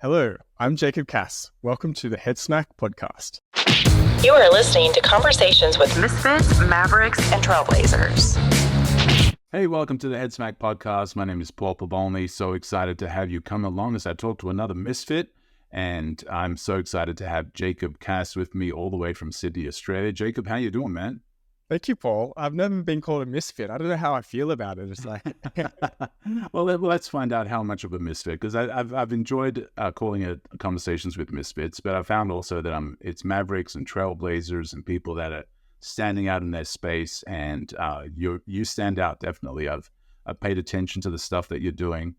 Hello, I'm Jacob Cass. Welcome to the Head Snack podcast. You are listening to conversations with misfits, mavericks, and trailblazers. Hey, welcome to the Head Smack podcast. My name is Paul Pavolny. So excited to have you come along as I talk to another misfit. And I'm so excited to have Jacob Cass with me all the way from Sydney, Australia. Jacob, how you doing, man? Thank you, Paul. I've never been called a misfit. I don't know how I feel about it. It's like, well, let's find out how much of a misfit, because I've enjoyed calling it conversations with misfits, but I found also that it's mavericks and trailblazers and people that are standing out in their space, and you stand out definitely. I've paid attention to the stuff that you're doing.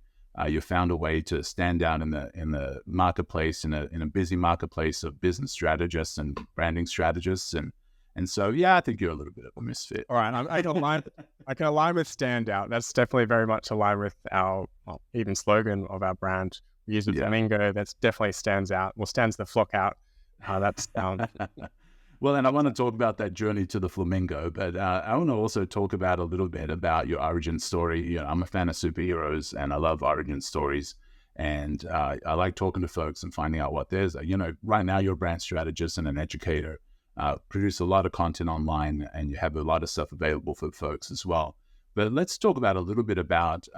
You found a way to stand out in the marketplace, in a busy marketplace of business strategists and branding strategists, and so, yeah, I think you're a little bit of a misfit. All right, I can align with standout. That's definitely very much aligned with our even slogan of our brand. We use the flamingo. That's definitely stands out. Well, stands the flock out. That's Well, and I want to talk about that journey to the flamingo, but I want to also talk about a little bit about your origin story. You know, I'm a fan of superheroes, and I love origin stories. And I like talking to folks and finding out what theirs are. You know, right now you're a brand strategist and an educator. Produce a lot of content online, and you have a lot of stuff available for folks as well. But let's talk about a little bit about,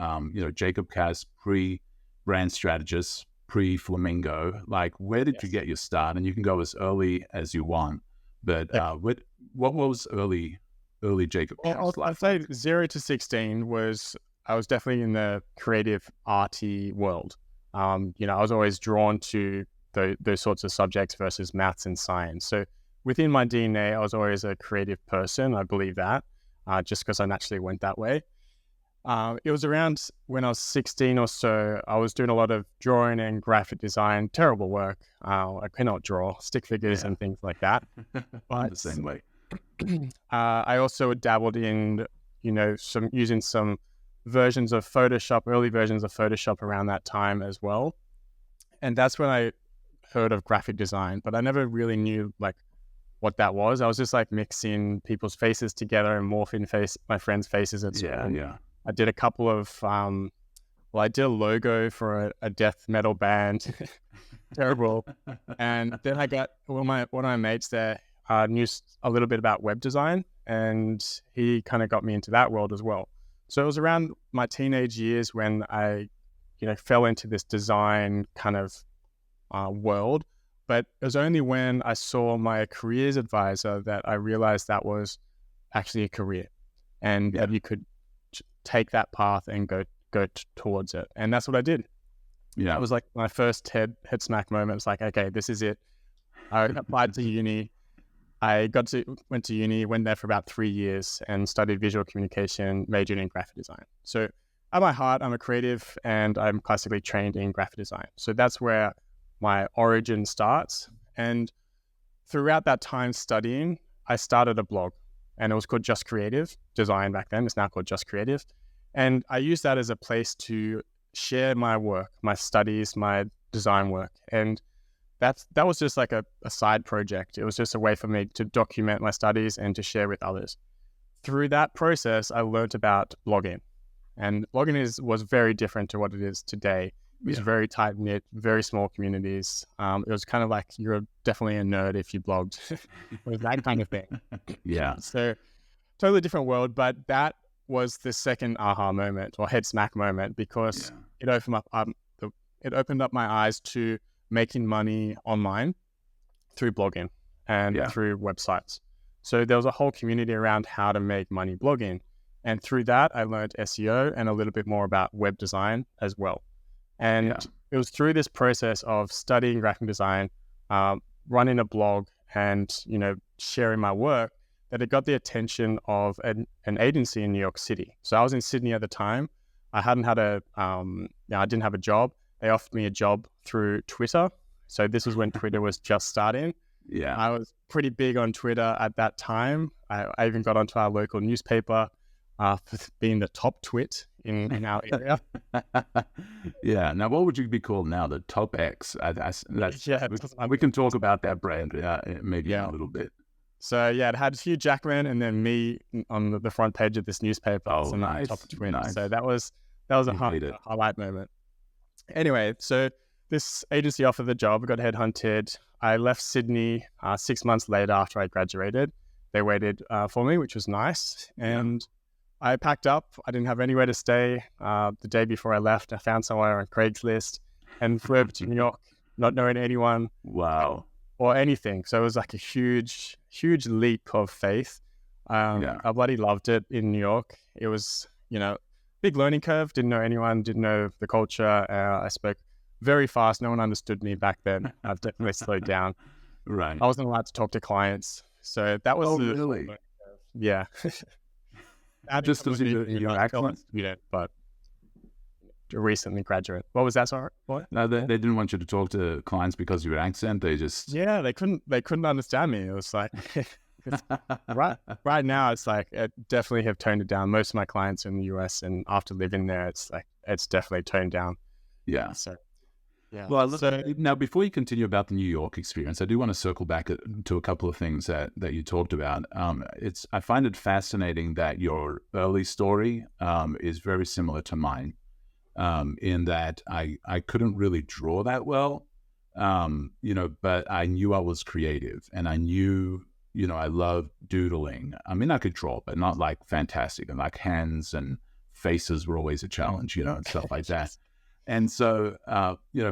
Jacob Cass, pre-brand strategist, pre-Flamingo. Like, where did you get your start? And you can go as early as you want. But what was early Jacob Cass like? I'd say 0 to 16 I was definitely in the creative, arty world. I was always drawn to those sorts of subjects versus maths and science. So within my DNA, I was always a creative person. I believe that, just because I naturally went that way. It was around when I was 16 or so, I was doing a lot of drawing and graphic design, terrible work. I cannot draw stick figures and things like that. But the same way. I also dabbled in, using some versions of Photoshop, early versions of Photoshop around that time as well. And that's when I heard of graphic design, but I never really knew what that was. I was just mixing people's faces together and morphing my friends' faces at school. Yeah. I did a couple of, I did a logo for a death metal band. Terrible. And then I got one of my mates there knew a little bit about web design, and he kind of got me into that world as well. So it was around my teenage years when I, fell into this design kind of world. But it was only when I saw my careers advisor that I realized that was actually a career, and that you could take that path and go towards it. And that's what I did. Yeah. It was like my first head smack moment. It's like, okay, this is it. I applied to uni. Went to uni, went there for about 3 years and studied visual communication, majored in graphic design. So at my heart, I'm a creative and I'm classically trained in graphic design. So that's where my origin starts. And throughout that time studying, I started a blog, and it was called Just Creative Design back then. It's now called Just Creative. And I used that as a place to share my work, my studies, my design work. And that was just like a side project. It was just a way for me to document my studies and to share with others. Through that process, I learned about blogging. And blogging was very different to what it is today. It was very tight-knit, very small communities. It was kind of like you're definitely a nerd if you blogged. It was that kind of thing. Yeah. So totally different world, but that was the second aha moment or head smack moment, because it opened up my eyes to making money online through blogging and through websites. So there was a whole community around how to make money blogging. And through that, I learned SEO and a little bit more about web design as well. And it was through this process of studying graphic design, running a blog, and sharing my work, that it got the attention of an agency in New York City. So I was in Sydney at the time. I hadn't had I didn't have a job. They offered me a job through Twitter. So this was when Twitter was just starting. Yeah, I was pretty big on Twitter at that time. I even got onto our local newspaper for being the top twit in our area. Yeah. Now, what would you be called now? The top X? We can talk about that brand maybe in a little bit. So it had Hugh Jackman and then me on the front page of this newspaper. Oh, so nice. Top twin. Nice. So that was a highlight moment. Anyway, so this agency offered the job. I got headhunted. I left Sydney 6 months later after I graduated. They waited for me, which was nice. And I packed up. I didn't have anywhere to stay. The day before I left, I found somewhere on Craigslist and flew over to New York, not knowing anyone. Wow. Or anything. So it was like a huge, huge leap of faith. I bloody loved it in New York. It was, big learning curve. Didn't know anyone, didn't know the culture. I spoke very fast. No one understood me back then. I've definitely slowed down. Right. I wasn't allowed to talk to clients. So that was really? Yeah. Just as your accent? But a recently graduate. What was that, sorry? What? No, they didn't want you to talk to clients because of your accent. They just... Yeah, they couldn't understand me. It was like... right now, it's like I definitely have toned it down. Most of my clients are in the US, and after living there, it's definitely toned down. Yeah. So, yeah. Well, now before you continue about the New York experience, I do want to circle back to a couple of things that you talked about. I find it fascinating that your early story is very similar to mine, in that I couldn't really draw that well, but I knew I was creative, and I knew. I love doodling. I mean, I could draw, but not like fantastic. And like hands and faces were always a challenge, and stuff like that. And so,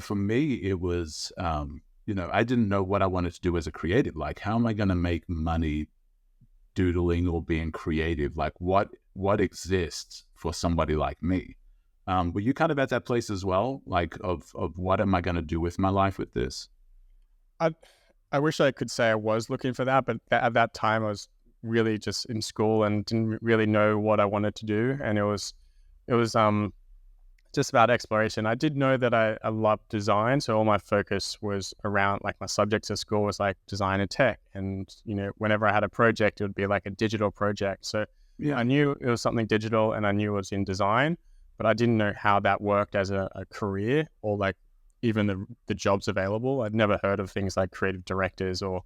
for me, it was, I didn't know what I wanted to do as a creative. Like, how am I going to make money doodling or being creative? Like, what exists for somebody like me? Were you kind of at that place as well? Like, of what am I going to do with my life with this? I wish I could say I was looking for that, but at that time I was really just in school and didn't really know what I wanted to do. And it was just about exploration. I did know that I loved design. So all my focus was around, like, my subjects at school was like design and tech. And, whenever I had a project, it would be like a digital project. So I knew it was something digital and I knew it was in design, but I didn't know how that worked as a career, or like even the jobs available. I'd never heard of things like creative directors or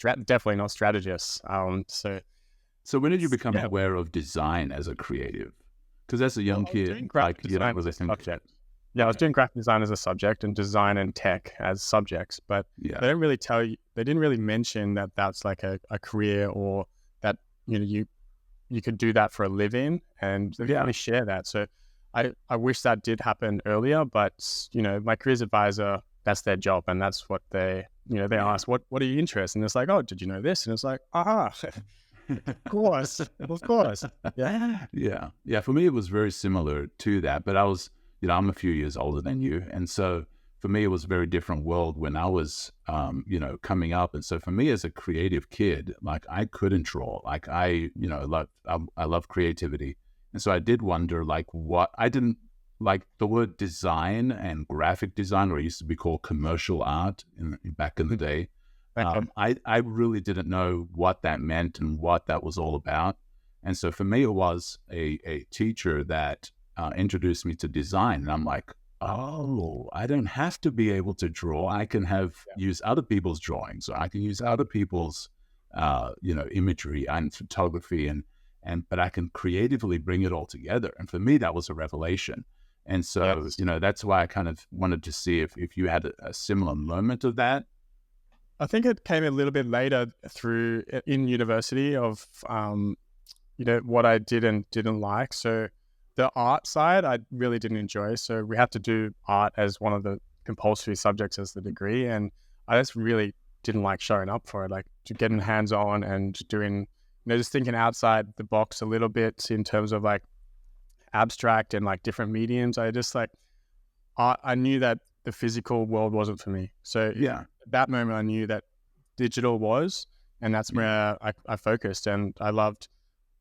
definitely not strategists. So when did you become aware of design as a creative? Because as a young kid, like, was a subject. Yeah, I was doing graphic design as a subject and design and tech as subjects, but they don't really tell you. They didn't really mention that that's like a career, or that you could do that for a living, and they didn't really share that. So I wish that did happen earlier, but my careers advisor, that's their job, and that's what they ask, what are you interested in? And it's like, oh, did you know this? And it's like, of course. Yeah. For me, it was very similar to that, but I was, I'm a few years older than you, and so for me, it was a very different world when I was, coming up. And so for me, as a creative kid, like, I couldn't draw. Like, I love creativity. And so I did wonder, like, what I didn't like the word design and graphic design, or it used to be called commercial art back in the day. I really didn't know what that meant and what that was all about. And so for me, it was a teacher that introduced me to design. And I'm like, oh, I don't have to be able to draw. I can use other people's drawings, or I can use other people's, imagery and photography, but I can creatively bring it all together. And for me, that was a revelation. And so, that's why I kind of wanted to see if you had a similar moment of that. I think it came a little bit later in university of, what I did and didn't like. So the art side, I really didn't enjoy. So we had to do art as one of the compulsory subjects as the degree. And I just really didn't like showing up for it, like getting hands-on and doing, just thinking outside the box a little bit in terms of like abstract and like different mediums. I just I knew that the physical world wasn't for me. So at that moment, I knew that digital was, and that's where I focused. And I loved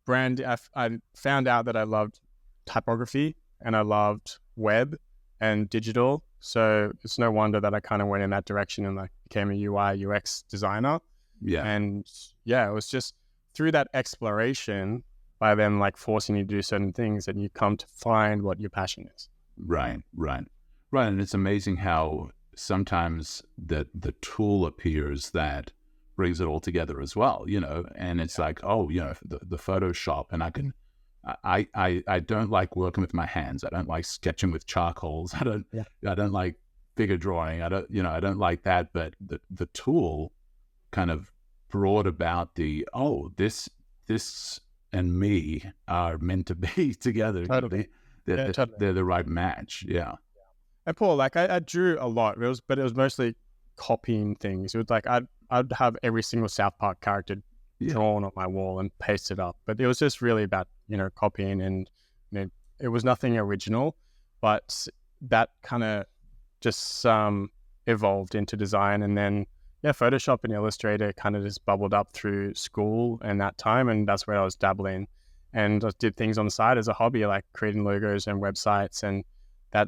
brand. I found out that I loved typography and I loved web and digital. So it's no wonder that I kind of went in that direction and like became a UI UX designer. Yeah. And it was just through that exploration, by them like forcing you to do certain things, and you come to find what your passion is. Right. And it's amazing how sometimes the tool appears that brings it all together as well, and it's like, the Photoshop, and I don't like working with my hands. I don't like sketching with charcoals. I don't like figure drawing. I don't like that. But the tool kind of brought about this and me are meant to be together. Totally. Totally. They're the right match. Yeah. And Paul, like I drew a lot. But it was mostly copying things. It was like I'd have every single South Park character drawn on my wall and pasted up. But it was just really about, copying, and it was nothing original. But that kind of just evolved into design, and then Photoshop and Illustrator kind of just bubbled up through school and that time, and that's where I was dabbling. And I did things on the side as a hobby, like creating logos and websites, and that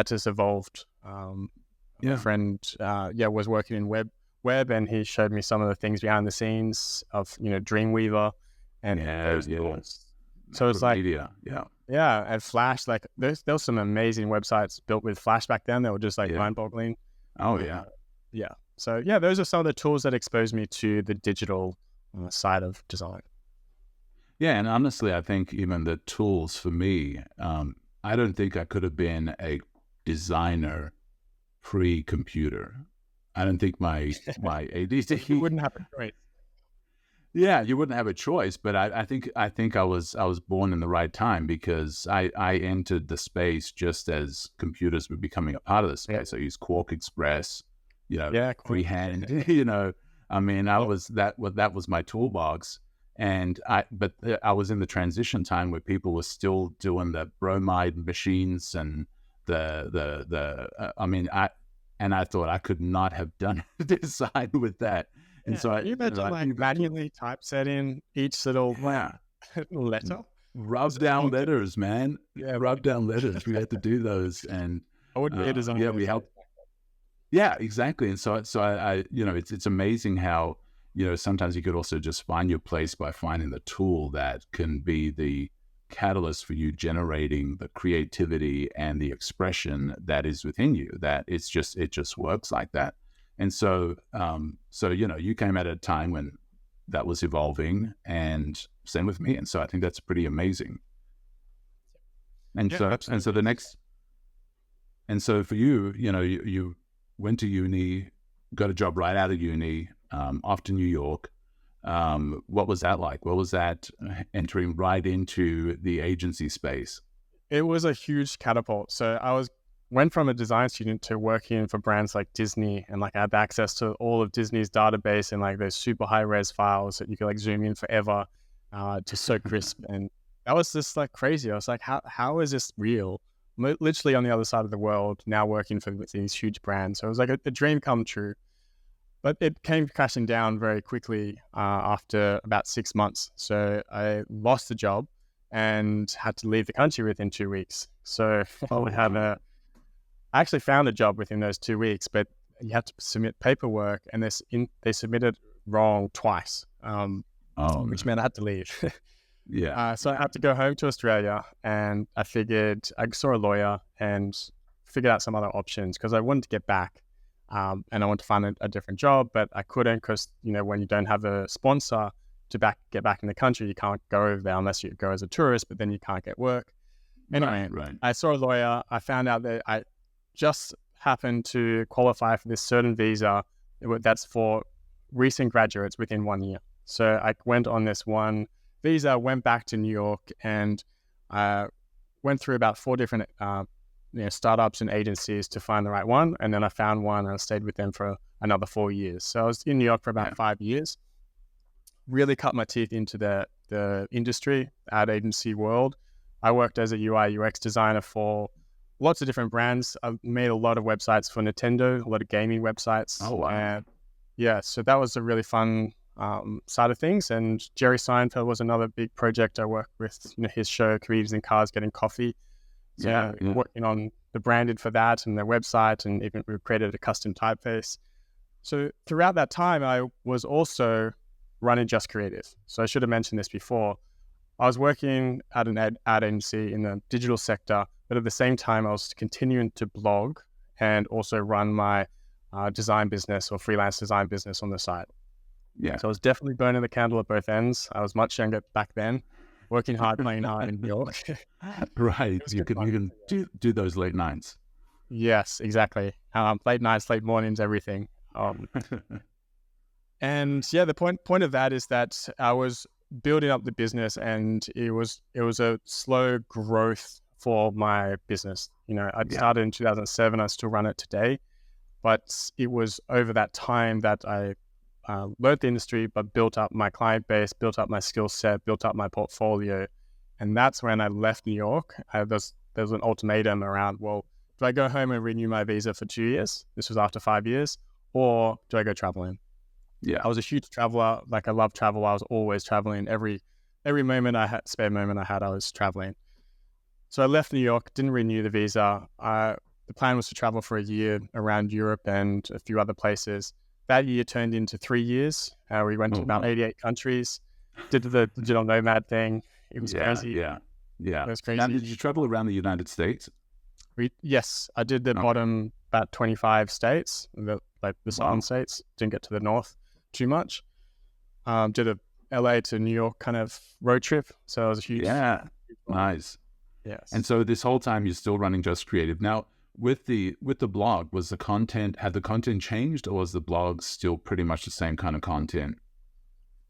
just evolved. A friend was working in web, and he showed me some of the things behind the scenes of Dreamweaver, and so it's like and Flash. Like there was some amazing websites built with Flash back then. They were just like mind-boggling. So those are some of the tools that exposed me to the digital side of design. Yeah, and honestly, I think even the tools for me, I don't think I could have been a designer pre-computer. I don't think my ADD you wouldn't have a choice. Yeah, you wouldn't have a choice. But I think I was born in the right time, because I entered the space just as computers were becoming a part of the space. I used Quark Express, freehand. That was my toolbox. And I was in the transition time where people were still doing the bromide machines and I thought I could not have done design with that. And so you imagine manually typesetting each little letter. Rub down letters, man. Yeah, rub down letters. We had to do those, and I wouldn't be a designer. we helped. Yeah, exactly. And so I it's amazing how sometimes you could also just find your place by finding the tool that can be the catalyst for you generating the creativity and the expression that is within you. That it just works like that. And so you came at a time when that was evolving, and same with me. And so I think that's pretty amazing. And so for you, you went to uni, got a job right out of uni, off to New York. What was that like? What was that entering right into the agency space? It was a huge catapult. So I went from a design student to working for brands like Disney, and like I had access to all of Disney's database and like those super high res files that you could like zoom in forever, just so crisp. And that was just like crazy. I was like, how is this real? I'm literally on the other side of the world now, working for these huge brands. So it was like a dream come true. But it came crashing down very quickly after about 6 months. So I lost the job and had to leave the country within 2 weeks. So I actually found a job within those 2 weeks, but you had to submit paperwork, and they submitted wrong twice, which meant I had to leave. So I had to go home to Australia, and I saw a lawyer and figured out some other options, because I wanted to get back. And I wanted to find a different job, but I couldn't, because, when you don't have a sponsor to get back in the country, you can't go over there unless you go as a tourist, but then you can't get work. Anyway, right. I saw a lawyer. I found out that I just happened to qualify for this certain visa that's for recent graduates within 1 year. So I went on this one visa, went back to New York, and went through about 4 different startups and agencies to find the right one. And then I found one, and I stayed with them for another 4 years. So I was in New York for about 5 years, really cut my teeth into the industry, ad agency world. I worked as a UI UX designer for lots of different brands. I made a lot of websites for Nintendo, a lot of gaming websites. Oh, wow. And so that was a really fun side of things. And Jerry Seinfeld was another big project I worked with, his show, Comedians in Cars Getting Coffee. So working on the branded for that and their website, and even we created a custom typeface. So throughout that time, I was also running Just Creative. So I should have mentioned this before. I was working at an ad agency in the digital sector, but at the same time, I was continuing to blog and also run my design business or freelance design business on the side. Yeah. So I was definitely burning the candle at both ends. I was much younger back then, working hard, playing hard in New York. Right. You can do those late nights. Yes, exactly. Late nights, late mornings, everything. And yeah, the point of that is that I was building up the business, and it was a slow growth for my business. I started in 2007. I still run it today, but it was over that time that I learned the industry, but built up my client base, built up my skill set, built up my portfolio. And that's when I left New York. There was an ultimatum around, well, do I go home and renew my visa for 2 years? This was after 5 years. Or do I go traveling? Yeah. I was a huge traveler. Like, I love travel. I was always traveling. Every moment I had, spare moment I had, I was traveling. So I left New York, didn't renew the visa. The plan was to travel for a year around Europe and a few other places. That year turned into 3 years. We went to about 88 countries, did the digital nomad thing. It was crazy. Yeah. It was crazy. Now, did you travel around the United States? Yes, I did the bottom about 25 states, the southern states. Didn't get to the north too much. Did a LA to New York kind of road trip. So it was a huge. Yeah, nice. Yes. And so this whole time you're still running Just Creative. Now, with the blog, had the content changed, or was the blog still pretty much the same kind of content?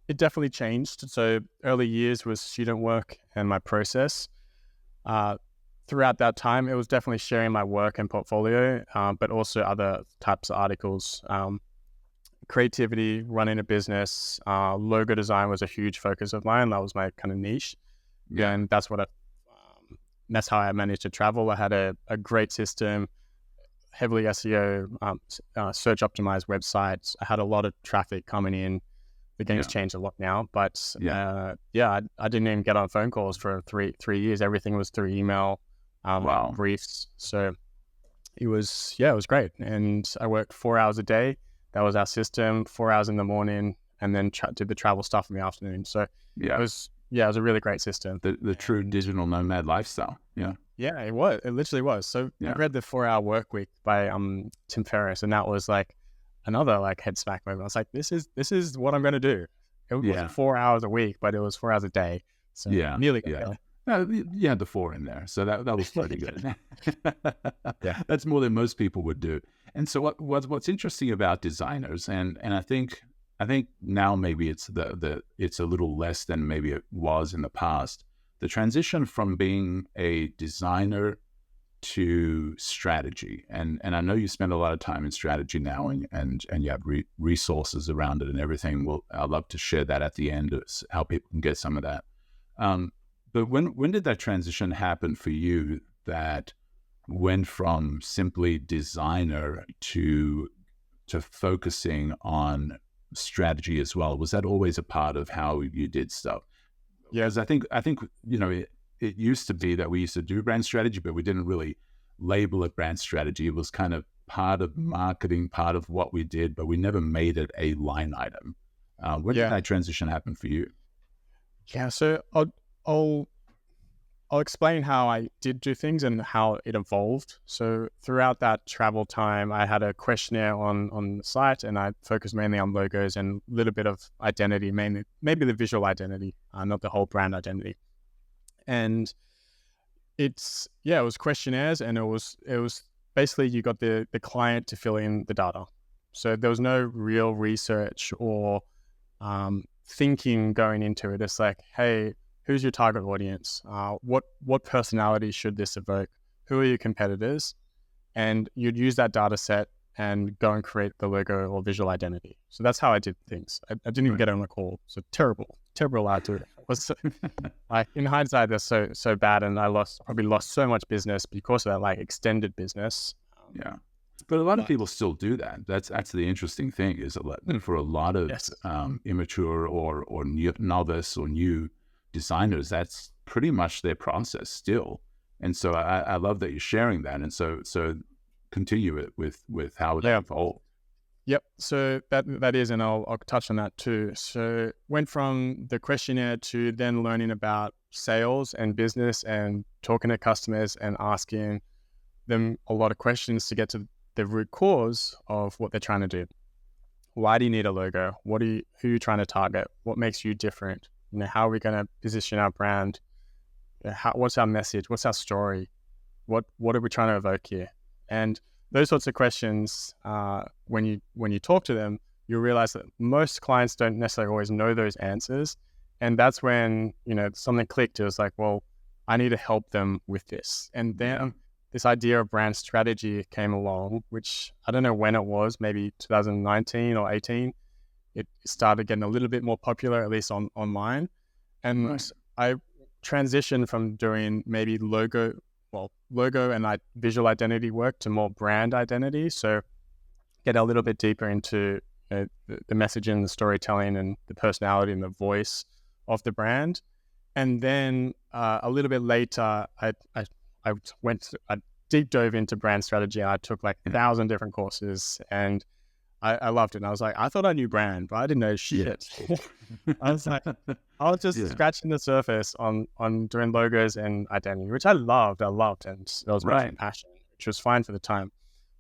It definitely changed. So early years was student work and my process. Throughout that time, it was definitely sharing my work and portfolio, but also other types of articles. Creativity, running a business, logo design was a huge focus of mine. That was my kind of niche. Yeah. And that's how I managed to travel. I had a great system, heavily SEO, search optimized websites. I had a lot of traffic coming in. The game's changed a lot now, but I didn't even get on phone calls for three years. Everything was through email, briefs. So it was great. And I worked 4 hours a day. That was our system, 4 hours in the morning, and then did the travel stuff in the afternoon. So it was a really great system. The true digital nomad lifestyle. Yeah. Yeah, it was. It literally was. So I read the 4 Hour Work Week by Tim Ferriss, and that was like another head smack moment. I was like, this is what I'm going to do. It wasn't 4 hours a week, but it was 4 hours a day. So nearly. You had the 4 in there, so that was pretty good. That's more than most people would do. And so what's interesting about designers, and I think now maybe it's it's a little less than maybe it was in the past. The transition from being a designer to strategy, and I know you spend a lot of time in strategy now, and you have resources around it and everything. Well, I'd love to share that at the end, how people can get some of that. But when did that transition happen for you, that went from simply designer to focusing on strategy as well? Was that always a part of how you did stuff? Yes, I think it used to be that we used to do brand strategy, but we didn't really label it brand strategy. It was kind of part of marketing, part of what we did, but we never made it a line item. When did that transition happen for you? Yeah, so I'll explain how I did do things and how it evolved. So throughout that travel time, I had a questionnaire on the site, and I focused mainly on logos and a little bit of identity, maybe the visual identity, not the whole brand identity. And it was questionnaires, and it was basically you got the client to fill in the data. So there was no real research or thinking going into it. It's like, hey, who's your target audience? What personality should this evoke? Who are your competitors? And you'd use that data set and go and create the logo or visual identity. So that's how I did things. I didn't even get on a call. So terrible how to do it. In hindsight, that's so bad, and I probably lost so much business because of that, extended business. Yeah. But a lot of people still do that. That's the interesting thing, is for a lot of immature or novice or new designers, that's pretty much their process still. And so I love that you're sharing that. And so continue it with how it evolved. Yep. So that is, and I'll touch on that too. So went from the questionnaire to then learning about sales and business and talking to customers and asking them a lot of questions to get to the root cause of what they're trying to do. Why do you need a logo? Who are you trying to target? What makes you different? How are we going to position our brand? What's our message? What's our story? What are we trying to evoke here? And those sorts of questions, when you talk to them, you realize that most clients don't necessarily always know those answers. And that's when, something clicked. It was like, well, I need to help them with this. And then this idea of brand strategy came along, which I don't know when it was, maybe 2019 or 18. It started getting a little bit more popular, at least online. And I transitioned from doing maybe logo and visual identity work to more brand identity. So get a little bit deeper into the messaging, the storytelling, and the personality and the voice of the brand. And then a little bit later, I deep dove into brand strategy. I took like 1,000 different courses, and I loved it. And I was like, I thought I knew brand, but I didn't know shit. I was just scratching the surface on doing logos and identity, which I loved, and that was my passion, which was fine for the time.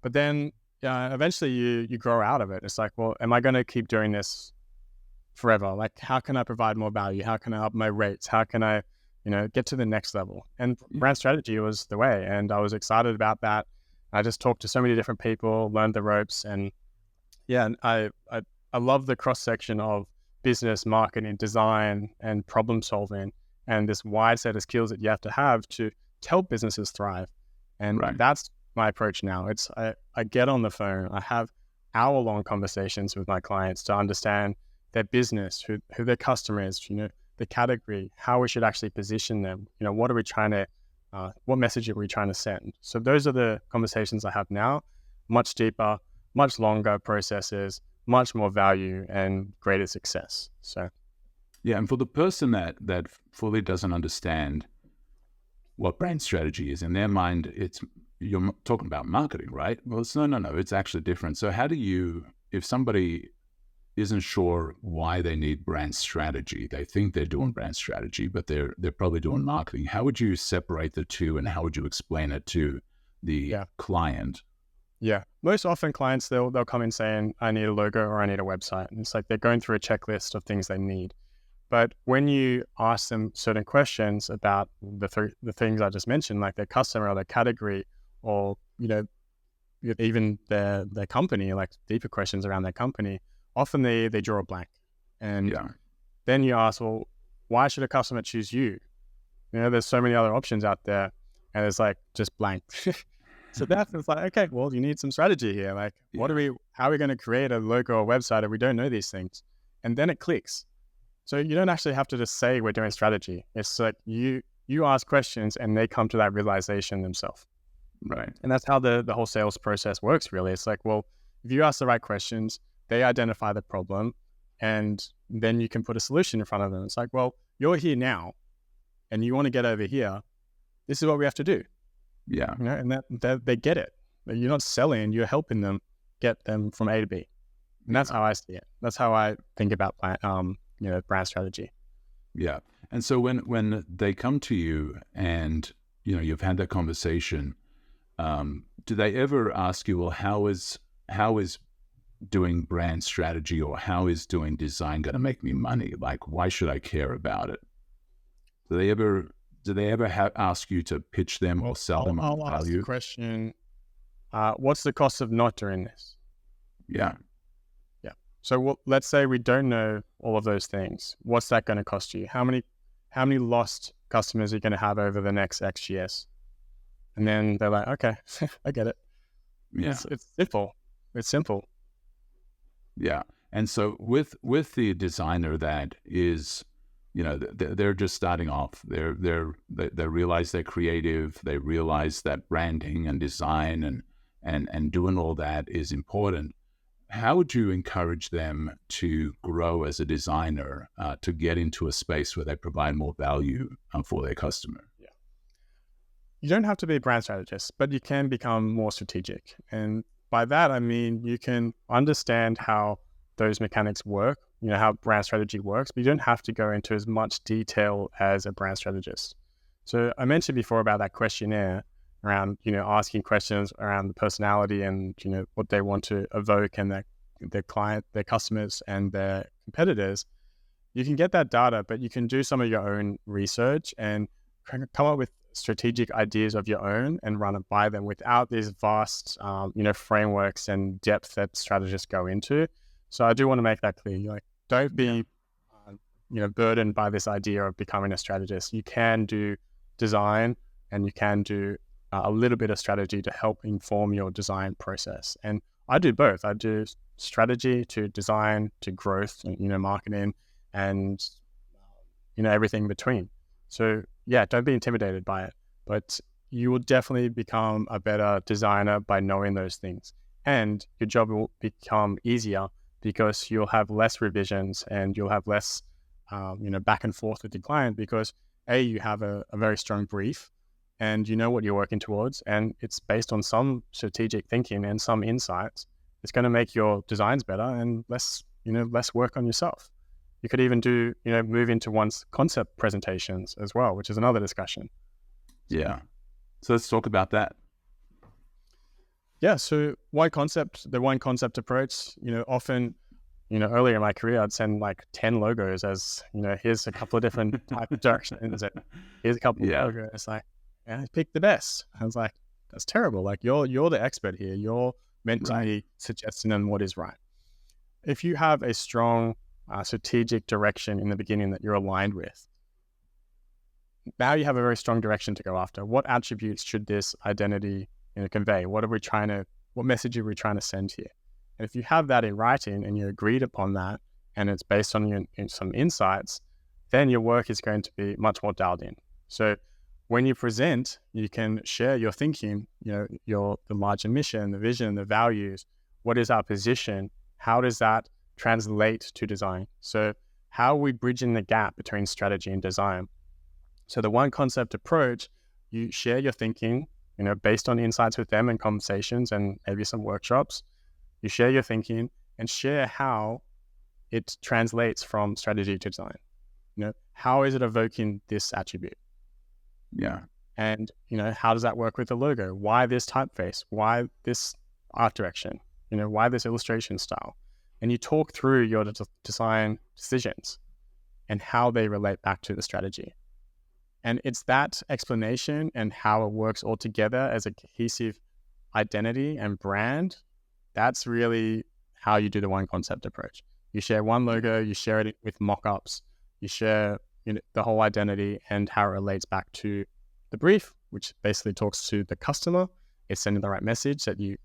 But then eventually you grow out of it. It's like, well, am I going to keep doing this forever? Like, how can I provide more value? How can I up my rates? How can I, get to the next level? And brand strategy was the way. And I was excited about that. I just talked to so many different people, learned the ropes, and I love the cross section of business, marketing, design, and problem solving, and this wide set of skills that you have to help businesses thrive. And that's my approach now. It's I get on the phone, I have hour-long conversations with my clients to understand their business, who their customer is, the category, how we should actually position them. What are we trying to, what message are we trying to send? So those are the conversations I have now, much deeper, much longer processes, much more value and greater success. So, and for the person that fully doesn't understand what brand strategy is, in their mind, you're talking about marketing, right? Well, it's no, it's actually different. So how do you, if somebody isn't sure why they need brand strategy, they think they're doing brand strategy, but they're probably doing marketing, how would you separate the two, and how would you explain it to the client? Yeah. Most often clients, they'll come in saying, I need a logo or I need a website. And it's like they're going through a checklist of things they need. But when you ask them certain questions about the things I just mentioned, like their customer or their category, or, even their company, like deeper questions around their company, often they draw a blank. And then you ask, well, why should a customer choose you? There's so many other options out there, and it's like just blank. So that's like, okay, well, you need some strategy here. Like, how are we going to create a logo or website if we don't know these things? And then it clicks. So you don't actually have to just say we're doing strategy. It's like you ask questions and they come to that realization themselves. Right. And that's how the whole sales process works, really. It's like, well, if you ask the right questions, they identify the problem, and then you can put a solution in front of them. It's like, well, you're here now and you want to get over here. This is what we have to do. Yeah. And that they get it. You're not selling, you're helping them get them from A to B. And that's how I see it. That's how I think about brand strategy. Yeah. And so when they come to you and, you've had that conversation, do they ever ask you, well, how is doing brand strategy or how is doing design going to make me money? Like, why should I care about it? Do they ever ask you to pitch them or sell them on value? I'll ask the question, what's the cost of not doing this? Yeah. So let's say we don't know all of those things. What's that going to cost you? How many lost customers are you going to have over the next X years? And then they're like, okay, I get it. Yeah. It's simple. It's simple. Yeah. And so with the designer that is, they're just starting off. They realize they're creative. They realize that branding and design and doing all that is important. How would you encourage them to grow as a designer, to get into a space where they provide more value for their customer? Yeah. You don't have to be a brand strategist, but you can become more strategic. And by that, I mean, you can understand how those mechanics work, how brand strategy works, but you don't have to go into as much detail as a brand strategist. So I mentioned before about that questionnaire around, asking questions around the personality and, what they want to evoke and their client, their customers and their competitors. You can get that data, but you can do some of your own research and come up with strategic ideas of your own and run it by them without these vast, frameworks and depth that strategists go into. So I do want to make that clear. Like, don't be, burdened by this idea of becoming a strategist. You can do design and you can do a little bit of strategy to help inform your design process. And I do both. I do strategy to design to growth, marketing, and everything in between. So yeah, don't be intimidated by it, but you will definitely become a better designer by knowing those things, and your job will become easier because you'll have less revisions and you'll have less, back and forth with the client, because you have a very strong brief and you know what you're working towards, and it's based on some strategic thinking and some insights. It's going to make your designs better and less work on yourself. You could even do, move into one's concept presentations as well, which is another discussion. Yeah. So let's talk about that. Yeah. So the one concept approach, often, earlier in my career, I'd send like 10 logos as, here's a couple of different type of directions. Here's a couple of logos. Like, pick the best. I was like, that's terrible. Like, you're the expert here. You're meant to be suggesting them what is right. If you have a strong strategic direction in the beginning that you're aligned with, now you have a very strong direction to go after. What attributes should this identity convey? What message are we trying to send here? And if you have that in writing and you agreed upon that, and it's based on some insights, then your work is going to be much more dialed in. So when you present, you can share your thinking, the larger mission, the vision, the values. What is our position? How does that translate to design? So how are we bridging the gap between strategy and design? So the one concept approach, you share your thinking, based on insights with them and conversations and maybe some workshops. You share your thinking and share how it translates from strategy to design. How is it evoking this attribute? Yeah. And, how does that work with the logo? Why this typeface? Why this art direction? Why this illustration style? And you talk through your design decisions and how they relate back to the strategy. And it's that explanation and how it works all together as a cohesive identity and brand. That's really how you do the one concept approach. You share one logo, you share it with mock-ups, you share the whole identity and how it relates back to the brief, which basically talks to the customer. It's sending the right message that you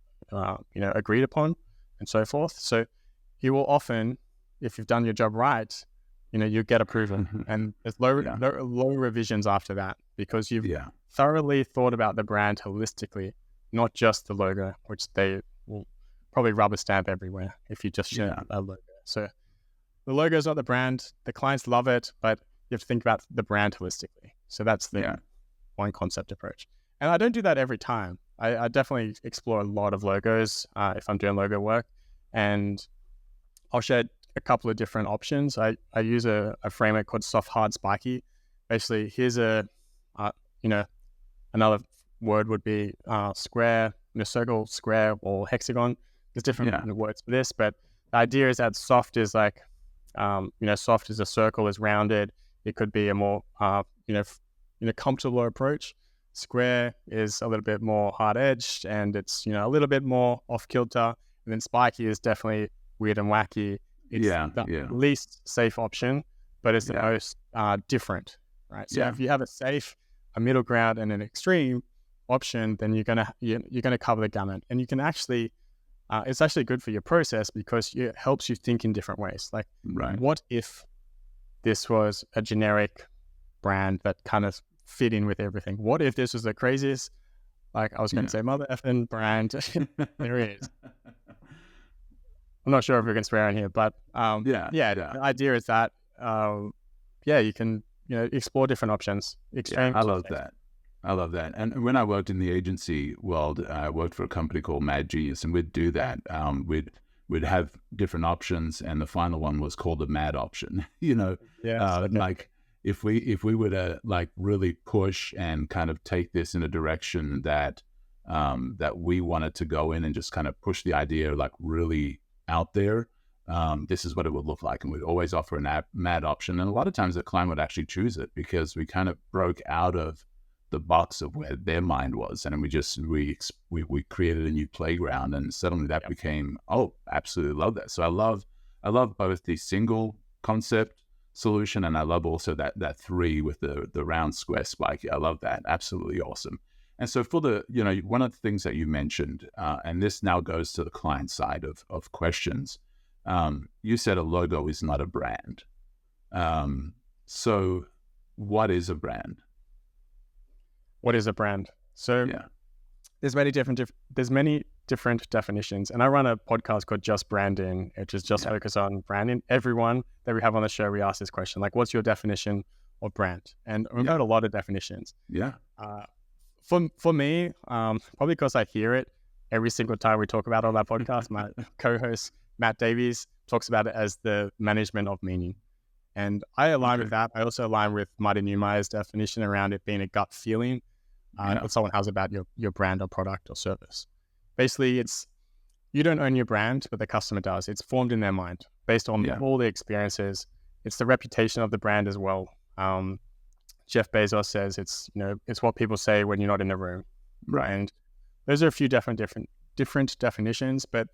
agreed upon, and so forth. So you will often, if you've done your job right, you get approval, and there's low revisions after that, because you've thoroughly thought about the brand holistically, not just the logo, which they will probably rubber stamp everywhere if you just share a logo. So the logo is not the brand. The clients love it, but you have to think about the brand holistically. So that's the one concept approach. And I don't do that every time. I definitely explore a lot of logos if I'm doing logo work, and I'll share a couple of different options. I use a framework called soft, hard, spiky. Basically, here's another word would be square, circle, square, or hexagon. There's different words for this, but the idea is that soft is like, soft is a circle, is rounded. It could be a more, comfortable approach. Square is a little bit more hard-edged, and it's, a little bit more off-kilter. And then spiky is definitely weird and wacky. It's the least safe option, but it's the most different, right? So if you have a safe, a middle ground, and an extreme option, then you're gonna cover the gamut, and you can actually, it's actually good for your process because it helps you think in different ways. Like, what if this was a generic brand that kind of fit in with everything? What if this was the craziest, like I was going to say, mother effing brand there is? I'm not sure if we can swear in here, but the idea is that you can explore different options. I love that. And when I worked in the agency world, I worked for a company called Mad Genius, and we'd do that. We'd have different options, and the final one was called the mad option. Like if we were to like really push and kind of take this in a direction that we wanted to go in and just kind of push the idea like really out there, this is what it would look like. And we'd always offer a mad option. And a lot of times the client would actually choose it because we kind of broke out of the box of where their mind was, and we created a new playground, and suddenly that became, oh, absolutely love that. So I love both the single concept solution, and I love also that three with the round square spike. I love that. Absolutely awesome. And so for the, one of the things that you mentioned, and this now goes to the client side of questions, you said a logo is not a brand. So what is a brand? What is a brand? So there's many different definitions, and I run a podcast called Just Branding, which is just focused on branding. Everyone that we have on the show, we ask this question, like, what's your definition of brand? And we've got a lot of definitions. For me, probably because I hear it every single time we talk about it on our podcast, my co-host Matt Davies talks about it as the management of meaning. And I align with that. I also align with Marty Neumeier's definition around it being a gut feeling that someone has about your brand or product or service. Basically, you don't own your brand, but the customer does. It's formed in their mind based on all the experiences. It's the reputation of the brand as well. Jeff Bezos says it's what people say when you're not in the room. Right. And those are a few different definitions, but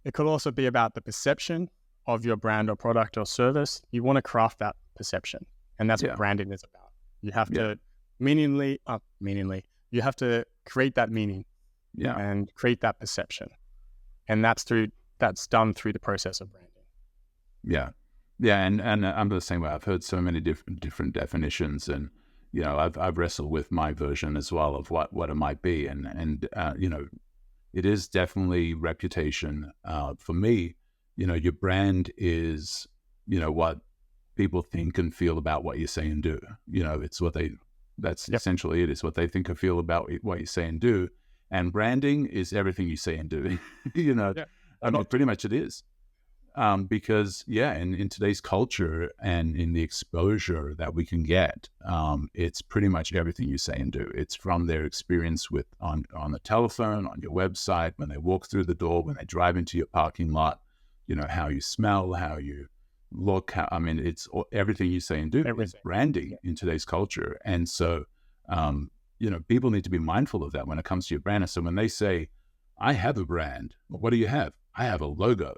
it could also be about the perception of your brand or product or service. You want to craft that perception, and that's what branding is about. You have to you have to create that meaning and create that perception, and that's done through the process of branding. And I'm the same way. I've heard so many different definitions, and I've wrestled with my version as well of what it might be, and it is definitely reputation. For me, your brand is what people think and feel about what you say and do. It's what that's essentially it. It's what they think and feel about what you say and do. And branding is everything you say and do. I mean, pretty much it is. Because in today's culture and in the exposure that we can get, it's pretty much everything you say and do. It's from their experience on the telephone, on your website, when they walk through the door, when they drive into your parking lot, how you smell, how you look. It's everything you say and do. It's branding in today's culture. And so, people need to be mindful of that when it comes to your brand. And so when they say, I have a brand, well, what do you have? I have a logo.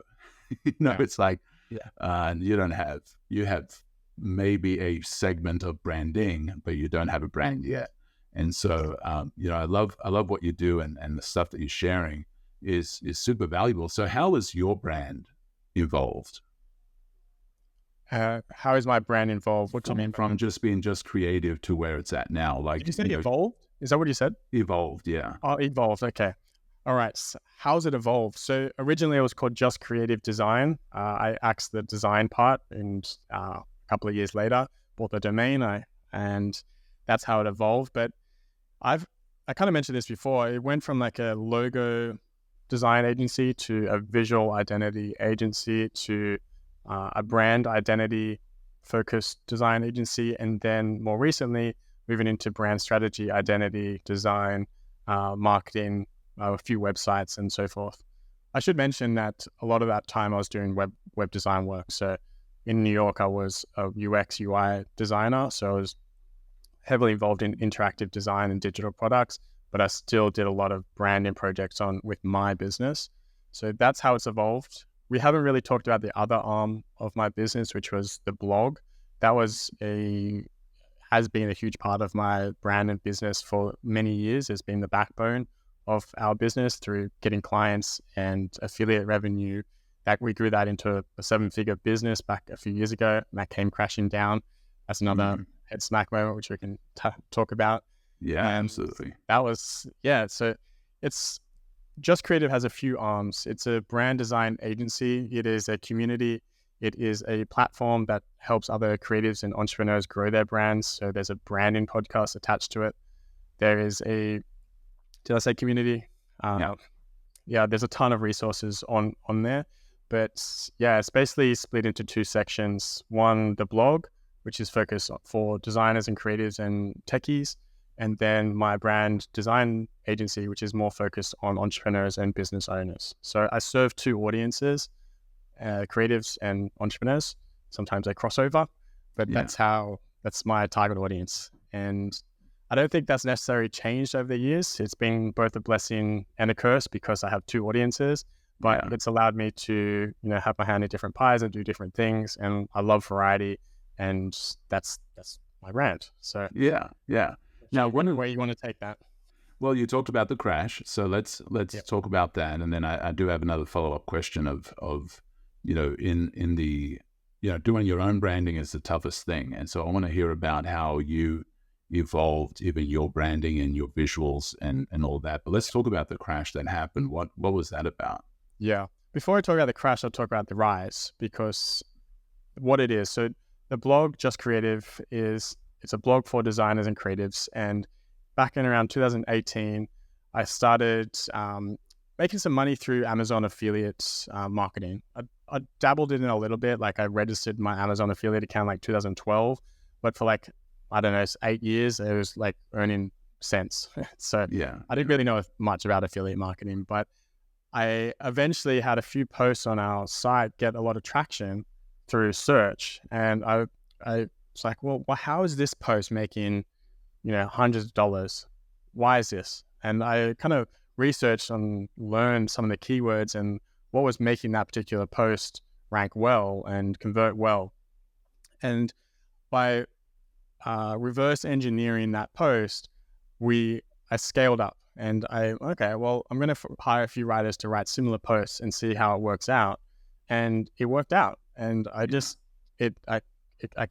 It's like, you have maybe a segment of branding, but you don't have a brand yet. And so, I love what you do, and the stuff that you're sharing is super valuable. So how has your brand evolved? How is my brand involved? What do you mean? From just being creative to where it's at now? Like, did you say evolved? Is that what you said? Evolved, yeah. Oh, evolved. Okay. All right. So how's it evolved? So originally it was called Just Creative Design. I axed the design part, and a couple of years later bought the domain. And that's how it evolved. But I kind of mentioned this before. It went from like a logo design agency to a visual identity agency to a brand identity focused design agency, and then more recently moving into brand strategy, identity, design, marketing, a few websites and so forth. I should mention that a lot of that time I was doing web design work. So in New York, I was a UX UI designer. So I was heavily involved in interactive design and digital products, but I still did a lot of branding projects with my business. So that's how it's evolved. We haven't really talked about the other arm of my business, which was the blog. That has been a huge part of my brand and business for many years. It's been the backbone of our business through getting clients and affiliate revenue. That we grew that into a 7-figure business back a few years ago, and that came crashing down. That's another head smack moment, which we can talk about. Yeah, absolutely. That was, so it's Just Creative has a few arms. It's a brand design agency. It is a community. It is a platform that helps other creatives and entrepreneurs grow their brands. So there's a branding podcast attached to it. There is did I say community? There's a ton of resources on there. But it's basically split into two sections. One, the blog, which is focused for designers and creatives and techies. And then my brand design agency, which is more focused on entrepreneurs and business owners. So I serve two audiences, creatives and entrepreneurs. Sometimes they cross over, but that's my target audience. And I don't think that's necessarily changed over the years. It's been both a blessing and a curse because I have two audiences, but it's allowed me to, have my hand in different pies and do different things. And I love variety, and that's my rant. So yeah. Now, where you want to take that? Well, you talked about the crash, so let's talk about that, and then I do have another follow-up question of in the doing your own branding is the toughest thing, and so I want to hear about how you evolved even your branding and your visuals and all that. But let's talk about the crash that happened. What was that about? Yeah. Before I talk about the crash, I'll talk about the rise, because what it is. So the blog Just Creative it's a blog for designers and creatives, and back in around 2018, I started making some money through Amazon affiliate marketing. I dabbled in it a little bit. Like, I registered my Amazon affiliate account like 2012, but for like, I don't know, 8 years, it was like earning cents. So I didn't really know much about affiliate marketing, but I eventually had a few posts on our site get a lot of traction through search. And I was like, well, how is this post making hundreds of dollars? Why is this? And I kind of researched and learned some of the keywords and what was making that particular post rank well and convert well. And by reverse engineering that post, I scaled up, and I'm going to hire a few writers to write similar posts and see how it works out. And it worked out. And I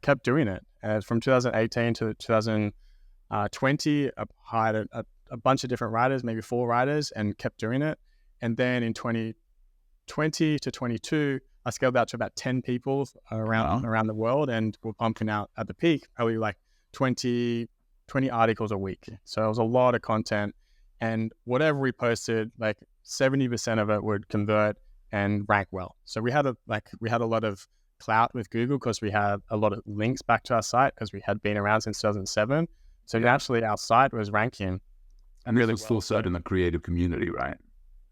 kept doing it. From 2018 to 2020, I hired a bunch of different writers, maybe 4 writers, and kept doing it. And then in 2020 to 22, I scaled out to about 10 people around the world, and we're pumping out at the peak probably like 20 articles a week. So it was a lot of content, and whatever we posted, like 70% of it would convert and rank well. So we had a lot of clout with Google because we had a lot of links back to our site because we had been around since 2007. So naturally our site was ranking. And really still serving the creative community, right?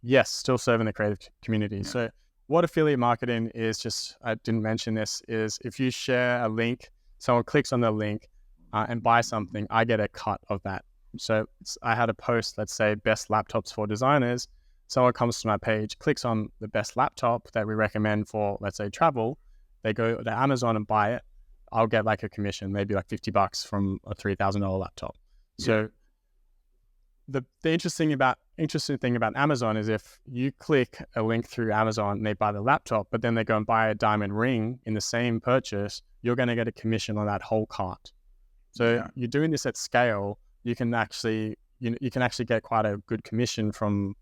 Yes, still serving the creative community. Yeah. So what affiliate marketing is, just, I didn't mention this, is if you share a link, someone clicks on the link and buys something, I get a cut of that. So I had a post, let's say best laptops for designers. Someone comes to my page, clicks on the best laptop that we recommend for, let's say, travel. They go to Amazon and buy it. I'll get like a commission, maybe like $50 from a $3,000 laptop. Yeah. So the interesting thing about Amazon is if you click a link through Amazon and they buy the laptop, but then they go and buy a diamond ring in the same purchase, you're going to get a commission on that whole cart. So you're doing this at scale. You can actually get quite a good commission from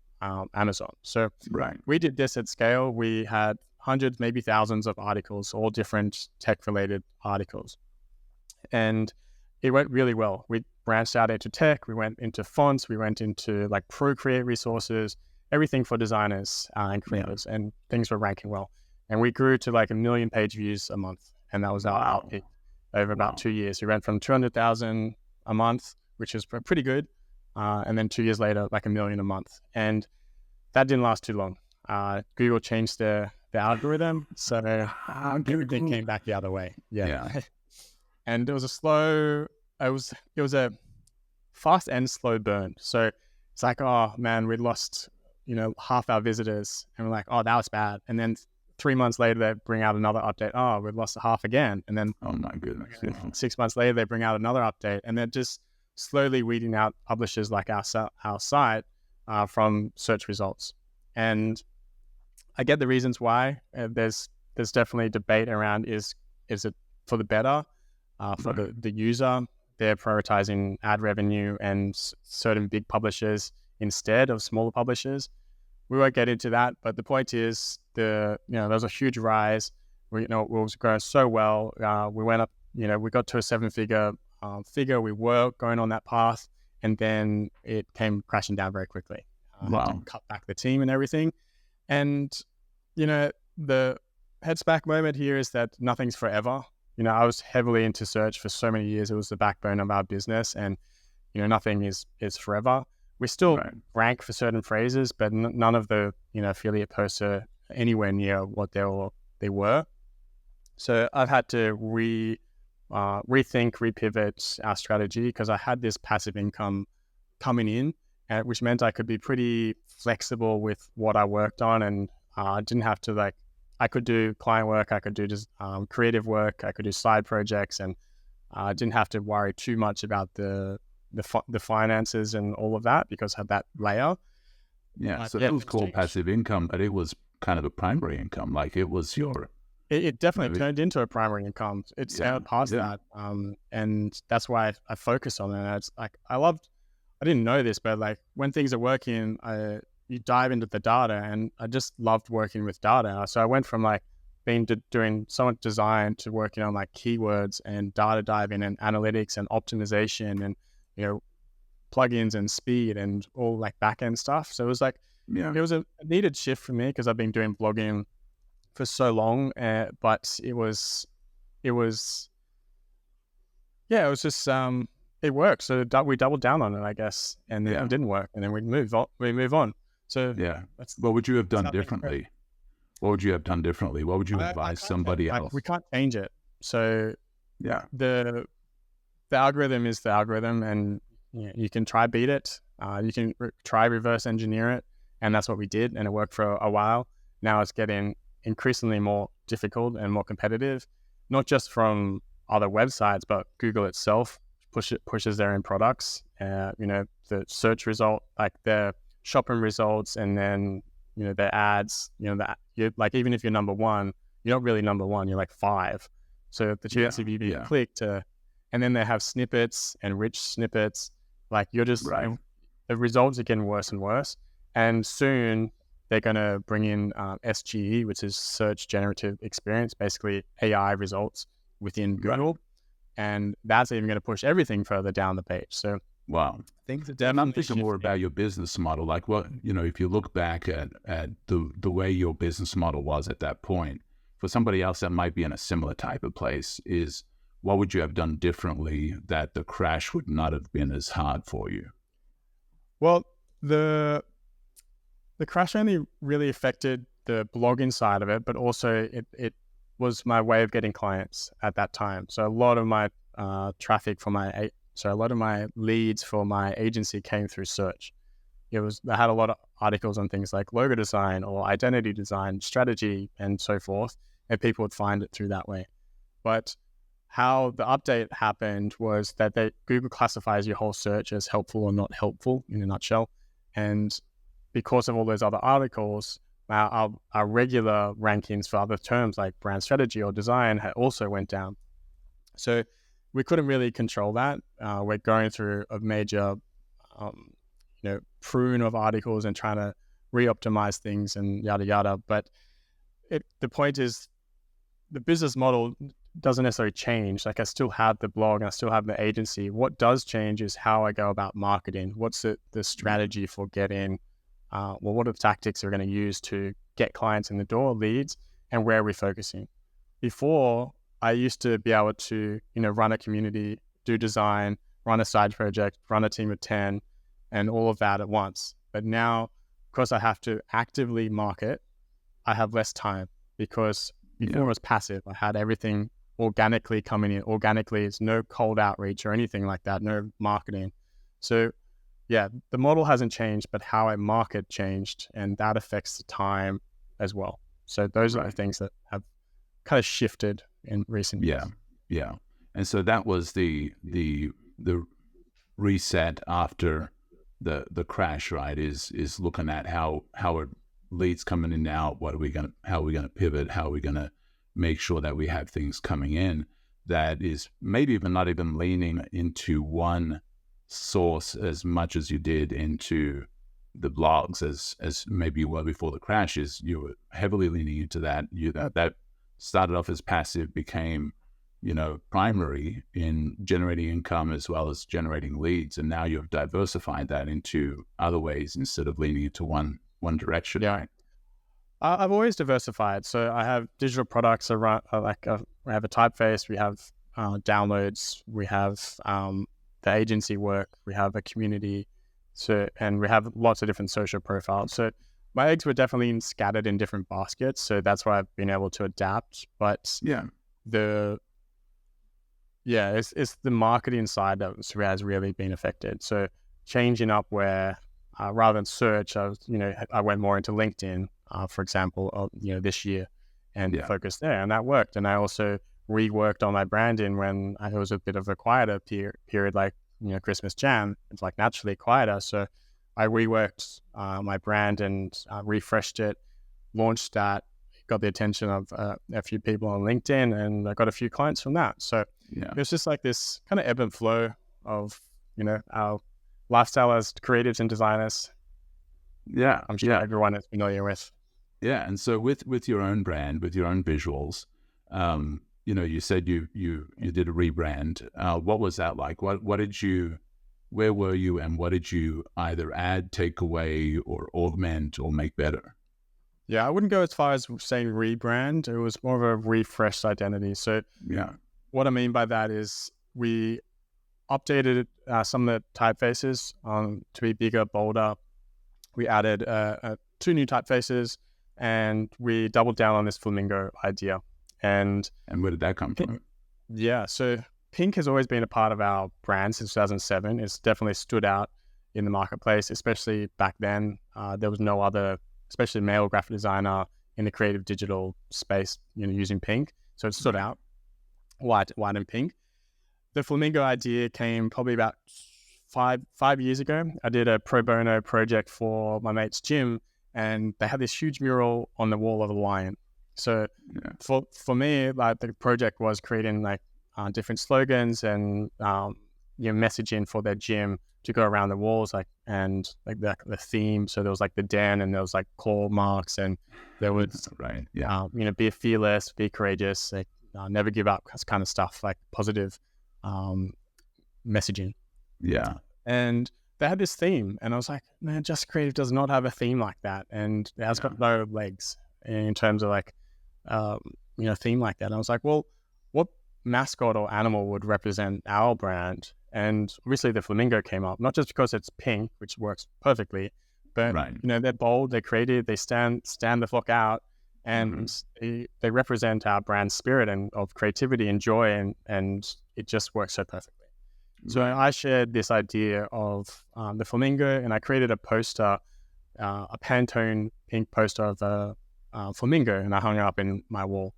Amazon. So we did this at scale. We had hundreds, maybe thousands of articles, all different tech-related articles. And it went really well. We branched out into tech. We went into fonts. We went into like Procreate resources, everything for designers and creators, and things were ranking well. And we grew to like 1 million page views a month. And that was our peak over about 2 years. We went from 200,000 a month, which is pretty good. And then 2 years later, like 1 million a month. And that didn't last too long. Google changed the algorithm. So everything came back the other way. Yeah. And it was it was a fast and slow burn. So it's like, oh man, we lost, half our visitors, and we're like, oh, that was bad. And then 3 months later, they bring out another update. Oh, we've lost half again. And then, oh my goodness, 6 months later, they bring out another update, and they're just slowly weeding out publishers like our site from search results. And I get the reasons why. There's definitely debate around is it for the better for the user? They're prioritizing ad revenue and certain big publishers instead of smaller publishers. We won't get into that, but the point is there was a huge rise. We was growing so well. We went up, we got to a 7-figure figure. We were going on that path, and then it came crashing down very quickly. Had to cut back the team and everything. And, the heads back moment here is that nothing's forever. I was heavily into search for so many years. It was the backbone of our business, and, nothing is forever. We still rank for certain phrases, but none of the, affiliate posts are anywhere near what they were. So I've had to rethink, repivot our strategy, because I had this passive income coming in, which meant I could be pretty flexible with what I worked on, and I didn't have to I could do client work, I could do just creative work, I could do side projects, and I didn't have to worry too much about the finances and all of that, because I had that layer. Yeah, so it was called passive income, but it was kind of a primary income. Like it was your... It definitely turned into a primary income. It's past that. And that's why I focus on it. It's like, I didn't know this, but like when things are working, you dive into the data, and I just loved working with data. So I went from like doing so much design to working on like keywords and data diving and analytics and optimization and, plugins and speed and all like back-end stuff. So it was like, it was a needed shift for me, because I've been doing blogging for so long, but it was just, it worked. So we doubled down on it, I guess, and then it didn't work, and then we move on. So what would you have done differently? What would you have done differently? What would you advise somebody else? We can't change it. So the algorithm is the algorithm, and you can try beat it. You can try reverse engineer it, and that's what we did, and it worked for a while. Now it's getting increasingly more difficult and more competitive, not just from other websites, but Google itself pushes their own products. The search result, like their shopping results, and then their ads. Like even if you're number one, you're not really number one. You're like 5. So the chance of you being clicked, and then they have snippets and rich snippets. Like you're just the results are getting worse and worse, and soon they're going to bring in SGE, which is search generative experience, basically AI results within Google, and that's even going to push everything further down the page. So things are definitely I'm thinking more about your business model. Like what, if you look back at the way your business model was at that point, for somebody else that might be in a similar type of place, is what would you have done differently that the crash would not have been as hard for you? Well, the crash only really affected the blogging side of it, but also it was my way of getting clients at that time. So a lot of my traffic a lot of my leads for my agency came through search. I had a lot of articles on things like logo design or identity design, strategy, and so forth, and people would find it through that way. But how the update happened was that Google classifies your whole search as helpful or not helpful, in a nutshell. And because of all those other articles, our regular rankings for other terms like brand strategy or design also went down. So we couldn't really control that. We're going through a major, prune of articles and trying to re-optimize things and yada yada. But the point is, the business model doesn't necessarily change. Like I still have the blog and I still have the agency. What does change is how I go about marketing. What's the strategy for getting, what are the tactics we're going to use to get clients in the door, leads, and where are we focusing? Before, I used to be able to, run a community, do design, run a side project, run a team of 10, and all of that at once. But now, because I have to actively market, I have less time, because before it was passive. I had everything organically coming in. Organically, it's no cold outreach or anything like that, no marketing. So the model hasn't changed, but how I market changed, and that affects the time as well. So those are the things that have kind of shifted in recent years. Yeah. And so that was the reset after the crash, right? Is looking at how are leads coming in now, how are we gonna pivot, how are we gonna make sure that we have things coming in that is maybe even not even leaning into one source as much as you did into the blogs as maybe you were before the crash. Is you were heavily leaning into that. That started off as passive, became primary in generating income as well as generating leads, and now you've diversified that into other ways instead of leaning into one direction. Yeah, I've always diversified. So I have digital products around, we have a typeface, we have downloads, we have the agency work, we have a community, and we have lots of different social profiles. So my eggs were definitely scattered in different baskets. So that's why I've been able to adapt. But Yeah, it's the marketing side that has really been affected. So changing up where rather than search, I went more into LinkedIn, for example, this year, and Yeah. focused there, and that worked. And I also reworked on my branding when it was a bit of a quieter period, like Christmas Jam. It's like naturally quieter, so I reworked my brand and refreshed it, launched that, got the attention of a few people on LinkedIn, and I got a few clients from that. So Yeah. it was just like this kind of ebb and flow of our lifestyle as creatives and designers. Yeah. I'm sure everyone is familiar with. Yeah. And so with your own brand, with your own visuals, you said you did a rebrand. What was that like? Where were you, and what did you either add, take away, or augment, or make better? Yeah, I wouldn't go as far as saying rebrand. It was more of a refreshed identity. So Yeah. what I mean by that is we updated some of the typefaces to be bigger, bolder. We added 2 new typefaces, and we doubled down on this flamingo idea. And where did that come from? Yeah, so pink has always been a part of our brand since 2007. It's definitely stood out in the marketplace, especially back then. There was no other, especially male graphic designer in the creative digital space, using pink. So it stood out, white and pink. The flamingo idea came probably about five years ago. I did a pro bono project for my mate's gym, and they had this huge mural on the wall of a lion. So for me, like, the project was creating like different slogans and messaging for their gym to go around the walls, and the theme. So there was like the den, and there was like claw marks, and there was right. Yeah. be fearless, be courageous, like never give up, kind of stuff, like positive messaging. Yeah. And they had this theme, and I was like, man, Just Creative does not have a theme like that, and it has got no legs in terms of like theme like that. And I was like, well, what mascot or animal would represent our brand? And obviously the flamingo came up, not just because it's pink, which works perfectly, but right. They're bold, they're creative, they stand the fuck out, and they represent our brand spirit and of creativity and joy, and it just works so perfectly. So I shared this idea of the flamingo, and I created a poster, a Pantone pink poster of the flamingo, and I hung it up in my wall.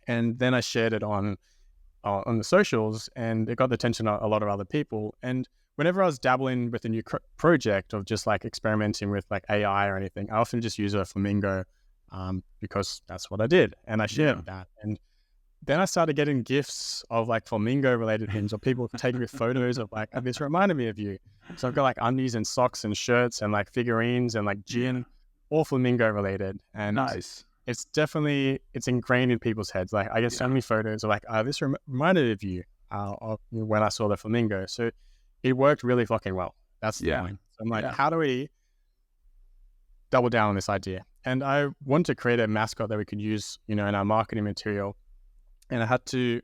And then I shared it on the socials, and it got the attention of a lot of other people. And whenever I was dabbling with a new project of just like experimenting with like AI or anything, I often just use a flamingo because that's what I did, and I shared that. And then I started getting gifts of like flamingo related things, or people taking with photos of like, this reminded me of you. So I've got like undies and socks and shirts and like figurines and like gin, all flamingo related. And nice. It's definitely, it's ingrained in people's heads. Like I get so many photos of like, this reminded of you when I saw the flamingo. So it worked really fucking well. That's the point. So I'm like, how do we double down on this idea? And I wanted to create a mascot that we could use, in our marketing material. And I had to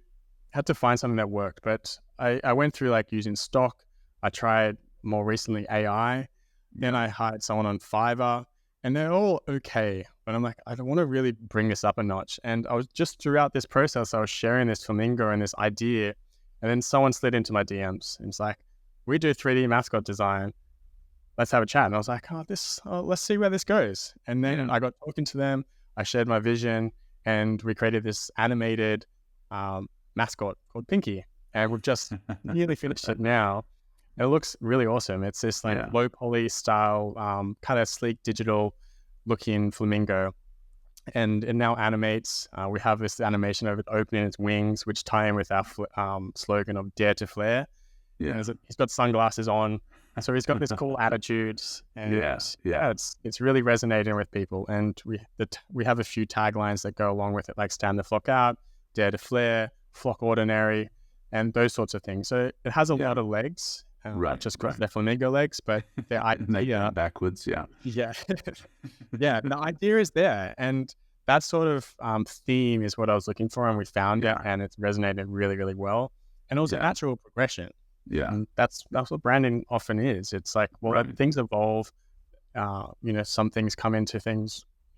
find something that worked. But I went through like using stock. I tried more recently AI. Then I hired someone on Fiverr, and they're all okay. But I'm like, I don't want to really bring this up a notch. And I was just throughout this process, I was sharing this flamingo and this idea. And then someone slid into my DMs, and it's like, we do 3D mascot design. Let's have a chat. And I was like, let's see where this goes. And then I got talking to them. I shared my vision, and we created this animated mascot called Pinky. And we've just nearly finished it now. It looks really awesome. It's this like low poly style, kind of sleek digital looking flamingo. And it now animates. We have this animation of it opening its wings, which tie in with our slogan of Dare to Flare. Yeah. He's got sunglasses on. So he's got this cool attitude, and it's really resonating with people. And we have a few taglines that go along with it, like stand the flock out, dare to flare, flock ordinary, and those sorts of things. So it has a lot of legs, not just the flamingo legs, but the idea backwards, yeah. The idea is there, and that sort of theme is what I was looking for, and we found it, and it's resonated really, really well. And it was a natural progression. Yeah, and that's what branding often is. It's like, things evolve. Some things come into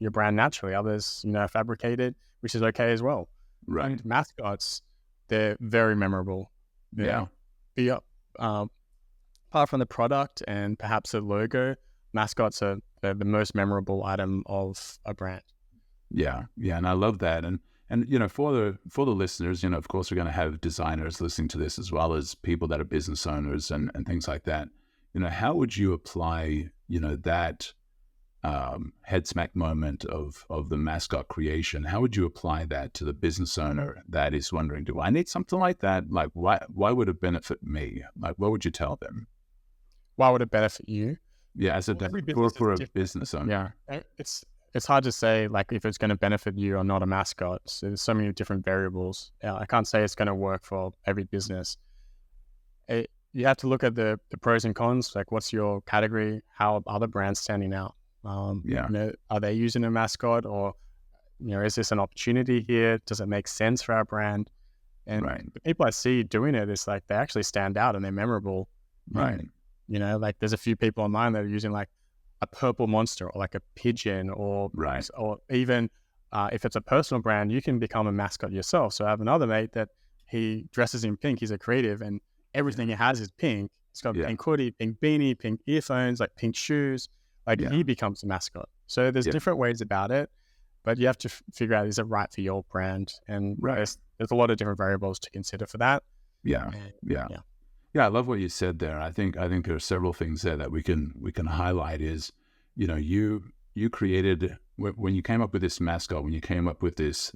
your brand naturally. Others, are fabricated, which is okay as well. Right. And mascots, they're very memorable. Yeah. Yeah. Apart from the product and perhaps a logo, mascots are the most memorable item of a brand. Yeah, and I love that. And you know, for the listeners, you know, of course, we're going to have designers listening to this as well as people that are business owners and things like that. You know, how would you apply, you know, that head smack moment of the mascot creation? How would you apply that to the business owner that is wondering, do I need something like that? Like, why would it benefit me? Like, what would you tell them? Why would it benefit you? Yeah, as Every business for is a different. business owner. Yeah, it's hard to say like if it's going to benefit you or not a mascot. So there's so many different variables. I can't say it's going to work for every business. You have to look at the pros and cons. Like, what's your category? How are other brands standing out? Yeah. You know, are they using a mascot, or you know, is this an opportunity here? Does it make sense for our brand? And Right. the people I see doing it is like they actually stand out and they're memorable. Right. You know, like there's a few people online that are using like a purple monster or like a pigeon or Right. or even if it's a personal brand, you can become a mascot yourself. So I have another mate that he dresses in pink. He's a creative and everything he has is pink. He's got a Yeah. pink hoodie, pink beanie, pink earphones, like pink shoes. Like Yeah. he becomes a mascot. So there's Yeah. different ways about it, but you have to figure out, is it right for your brand? And Right. there's a lot of different variables to consider for that. Yeah. And, Yeah. Yeah, I love what you said there. I think there are several things there that we can highlight. Is, you know, you created, when you came up with this mascot, when you came up with this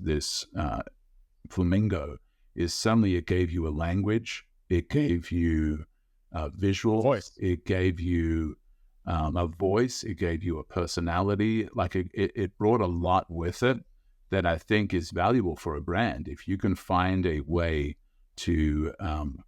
flamingo, is suddenly it gave you a language, it gave you visuals, voice. it gave you a voice, it gave you a personality. Like it brought a lot with it that I think is valuable for a brand. If you can find a way to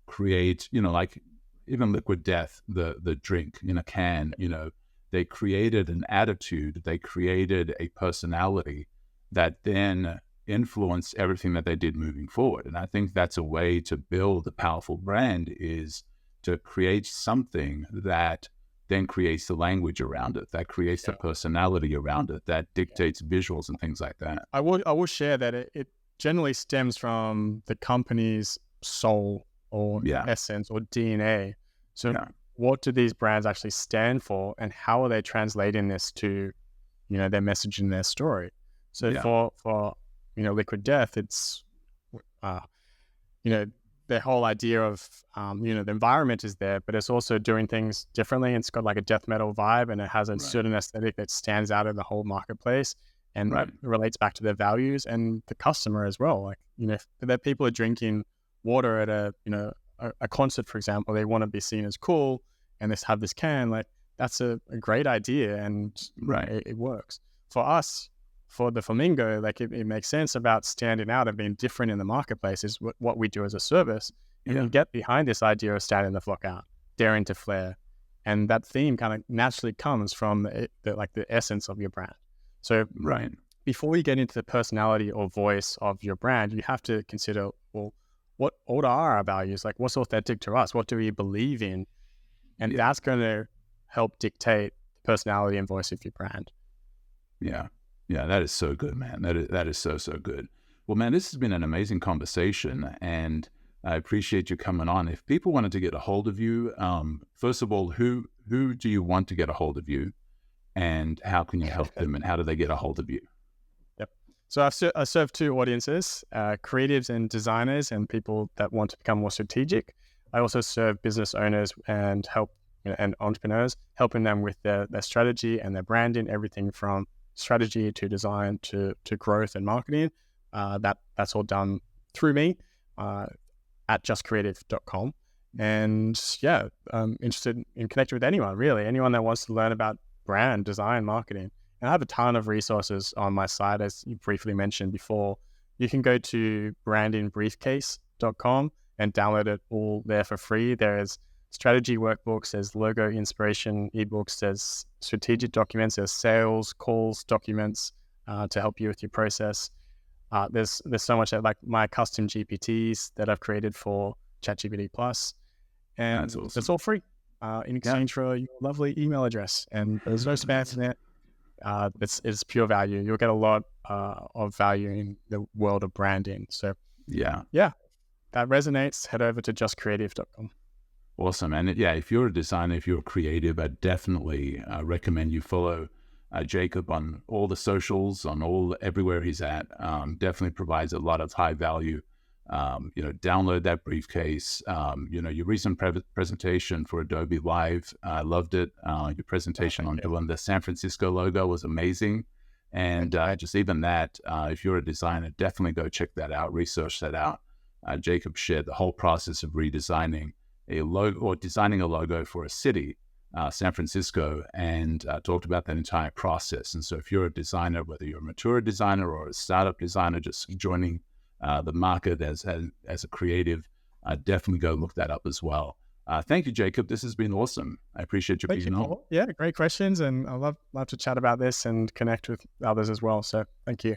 create, you know, like even Liquid Death, the drink in a can, you know, they created an attitude, they created a personality that then influenced everything that they did moving forward. And I think that's a way to build a powerful brand, is to create something that then creates the language around it, that creates the personality around it, that dictates visuals and things like that. I will share that it generally stems from the company's soul or essence or DNA. So what do these brands actually stand for, and how are they translating this to, you know, their message and their story? So for you know, Liquid Death, it's you know, the whole idea of you know, the environment is there, but it's also doing things differently. It's got like a death metal vibe, and it has a certain aesthetic that stands out in the whole marketplace, and it relates back to their values and the customer as well. Like, you know, if that people are drinking water at a, you know, a concert, for example, they want to be seen as cool, and have this can, like that's a great idea, and it works. For us, for the Flamingo, like it makes sense about standing out and being different in the marketplace is what we do as a service. And you get behind this idea of standing the flock out, daring to flare. And that theme kind of naturally comes from the essence of your brand. So before you get into the personality or voice of your brand, you have to consider, well, what are our values? Like, what's authentic to us? What do we believe in? And that's going to help dictate the personality and voice of your brand. Yeah. Yeah, that is so good, man. That is so good. Well, man, this has been an amazing conversation, and I appreciate you coming on. If people wanted to get a hold of you, first of all, who do you want to get a hold of you, and how can you help them, and how do they get a hold of you? So I serve two audiences, creatives and designers, and people that want to become more strategic. I also serve business owners and and entrepreneurs, helping them with their strategy and their branding, everything from strategy to design to growth and marketing. That's all done through me at justcreative.com. And I'm interested in connecting with anyone that wants to learn about brand, design, marketing. And I have a ton of resources on my site, as you briefly mentioned before. You can go to brandingbriefcase.com and download it all there for free. There's strategy workbooks, there's logo inspiration ebooks, there's strategic documents, there's sales calls documents to help you with your process. There's so much, like my custom GPTs that I've created for ChatGPT Plus, and That's awesome. It's all free in exchange for your lovely email address, and there's no spam in it. It's pure value. You'll get a lot of value in the world of branding. So that resonates, head over to justcreative.com. Awesome. And if you're a designer, if you're a creative, I definitely recommend you follow Jacob on all the socials, everywhere he's at. Definitely provides a lot of high value. Download that briefcase. Your recent presentation for Adobe Live, I loved it. Your presentation on doing the San Francisco logo was amazing. And just even that, if you're a designer, definitely go check that out, research that out. Jacob shared the whole process of redesigning a logo or designing a logo for a city, San Francisco, and talked about that entire process. And so if you're a designer, whether you're a mature designer or a startup designer, just joining the market as a creative, definitely go look that up as well. Thank you, Jacob. This has been awesome. I appreciate you being on. Yeah, great questions. And I love to chat about this and connect with others as well. So thank you.